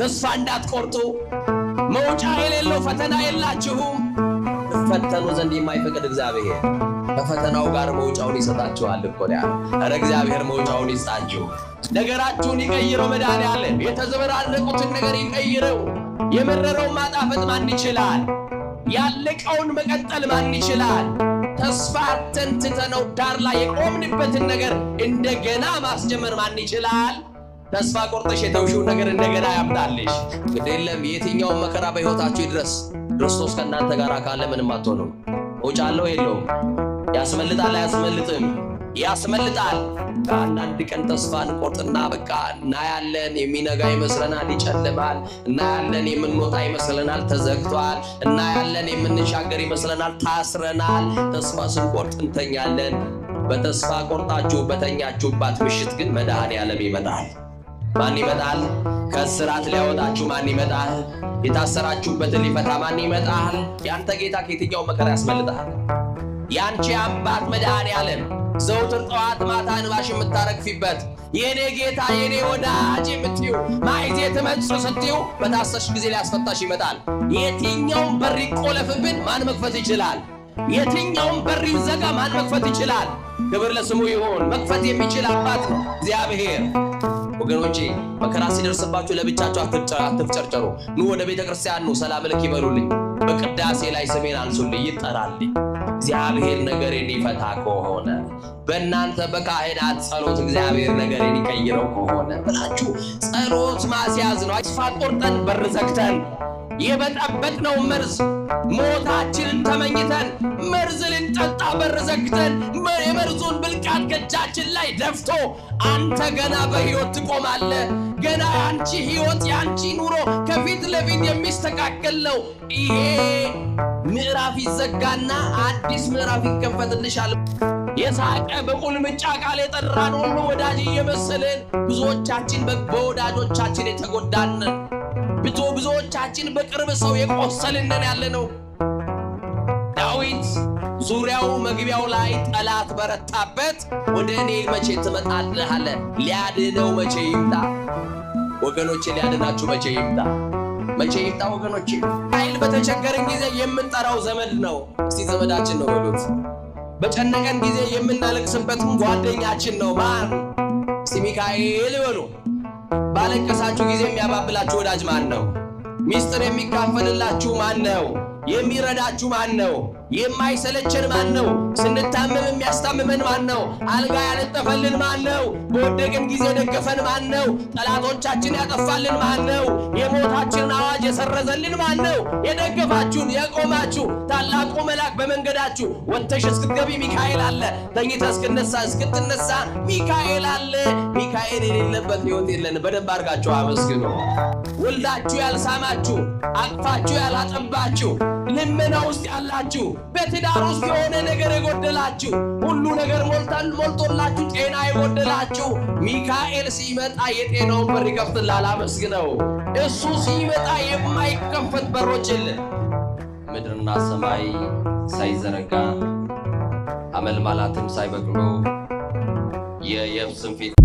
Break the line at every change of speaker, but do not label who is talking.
ተስፋ እንዳትቆርጡ መውጫ የሌለው ፈተና የላችሁም። ፈተኑ ዘንድ የማይፈቅድ እግዚአብሔር ከፈተናው ጋር መውጫውን ይሰጣችኋል እኮ ነው። ኧረ እግዚአብሔር መውጫውን ይስጣችሁ። ነገራችሁን ይቀይረው መድኃኒዓለም። የተዘበራረቁትን ነገር ይቀይረው። የመረረውን ማጣፈጥ ማን ይችላል? ያለቀውን መቀጠል ማን ይችላል? ተስፋ ተንትተነው ዳር ላይ የቆምንበትን ነገር እንደገና ማስጀመር ማን ይችላል? ተስፋ ቆርጠሽ የተውሽው ነገር እንደገና ያምጣልሽ። ግዴለም የትኛውን መከራ በሕይወታችሁ ይድረስ፣ ክርስቶስ ከእናንተ ጋር ካለ ምንም አትሆኑም። መውጫ አለው የለውም? ያስመልጣል አያስመልጥም? ያስመልጣል። አንዳንድ ቀን ተስፋ እንቆርጥና በቃ እናያለን፣ የሚነጋ ይመስለናል፣ ይጨልማል። እናያለን፣ የምንወጣ ይመስለናል፣ ተዘግቷል። እናያለን፣ የምንሻገር ይመስለናል፣ ታስረናል። ተስፋ ስንቆርጥ እንተኛለን። በተስፋ ቆርጣችሁ በተኛችሁባት ምሽት ግን መድኃኔዓለም ይመጣል። ማን ይመጣል? ከእስራት ሊያወጣችሁ ማን ይመጣል? የታሰራችሁበትን ሊፈታ ማን ይመጣል? ያንተ ጌታ ከየትኛው መከራ ያስመልጣል። ያንቺ አባት መድኃኔዓለም ዘውትር ጠዋት ማታ እንባሽ የምታረግፊበት የኔ ጌታ የኔ ወዳጅ የምትዩ ማይዜ ተመጽ ስትዩ በታሰሽ ጊዜ ሊያስፈታሽ ይመጣል። የትኛውን በር ይቆለፍብን ማን መክፈት ይችላል? የትኛውን በር ይዘጋ ማን መክፈት ይችላል? ክብር ለስሙ ይሁን። መክፈት የሚችል አባት ነው እግዚአብሔር። ወገኖቼ መከራ ሲደርስባችሁ ለብቻችሁ አትፍጨርጨሩ። ኑ ወደ ቤተ ክርስቲያን ኑ፣ ሰላም ልክ ይበሉልኝ፣ በቅዳሴ ላይ ስሜን አንሱልኝ፣ ይጠራልኝ። እግዚአብሔር ነገሬን ይፈታ ከሆነ በእናንተ በካህናት ጸሎት እግዚአብሔር ነገሬን ይቀይረው ከሆነ ብላችሁ ጸሎት ማስያዝ ነው። ተስፋ ቆርጠን በር ዘግተን የበጠበጥነው መርዝ ሞታችንን ተመኝተን መርዝ ልንጠጣ በር ዘግተን የመርዙን ብልቃት ከእጃችን ላይ ደፍቶ አንተ ገና በሕይወት ትቆማለህ። ገና ያንቺ ሕይወት ያንቺ ኑሮ ከፊት ለፊት የሚስተካከል ነው። ይሄ ምዕራፍ ይዘጋና አዲስ ምዕራፍ ይከፈትልሻል። የሳቀ በቁልምጫ ቃል የጠራን ሁሉ ወዳጅ እየመሰለን ብዙዎቻችን በወዳጆቻችን የተጎዳንን ብዙዎቻችን በቅርብ ሰው የቆሰልንን ያለነው። ዳዊት ዙሪያው መግቢያው ላይ ጠላት በረታበት፣ ወደ እኔ መቼ ትመጣለህ አለ። ሊያድነው መቼ ይምጣ ወገኖቼ? ሊያድናችሁ መቼ ይምጣ? መቼ ይምጣ ወገኖቼ? ኃይል በተቸገረን ጊዜ የምንጠራው ዘመድ ነው። እስቲ ዘመዳችን ነው በሉት። በጨነቀን ጊዜ የምናለቅስበትም ጓደኛችን ነው። ማን? እስቲ ሚካኤል በሉ። ባለቀሳችሁ ጊዜ የሚያባብላችሁ ወዳጅ ማን ነው? ሚስጥር የሚካፈልላችሁ ማን ነው? የሚረዳችሁ ማን ነው? የማይሰለቸን ማን ነው? ስንታመም የሚያስታምመን ማን ነው? አልጋ ያነጠፈልን ማን ነው? በወደቅን ጊዜ ደገፈን ማን ነው? ጠላቶቻችን ያጠፋልን ማን ነው? የሞታችንን አዋጅ የሰረዘልን ማን ነው? የደገፋችሁን የቆማችሁ ታላቁ መልአክ በመንገዳችሁ ወጥተሽ እስክትገቢ ሚካኤል አለ። ተኝተህ እስክትነሳ ሚካኤል አለ። ሚካኤል የሌለበት ሕይወት የለን። በደንብ አድርጋችሁ አመስግኑ። ወልዳችሁ ያልሳማችሁ፣ አቅፋችሁ ያላጠባችሁ፣ ልመና ውስጥ ያላችሁ፣ በትዳር ውስጥ የሆነ ነገር የጎደላችሁ፣ ሁሉ ነገር ሞልቶላችሁ ጤና የጎደላችሁ ሚካኤል ሲመጣ የጤናውን በር ይከፍትልሃል። አመስግነው። እሱ ሲመጣ የማይከፈት በሮች የለም። ምድርና ሰማይ ሳይዘረጋ አመልማላትም ሳይበቅሉ የየብስም ፊት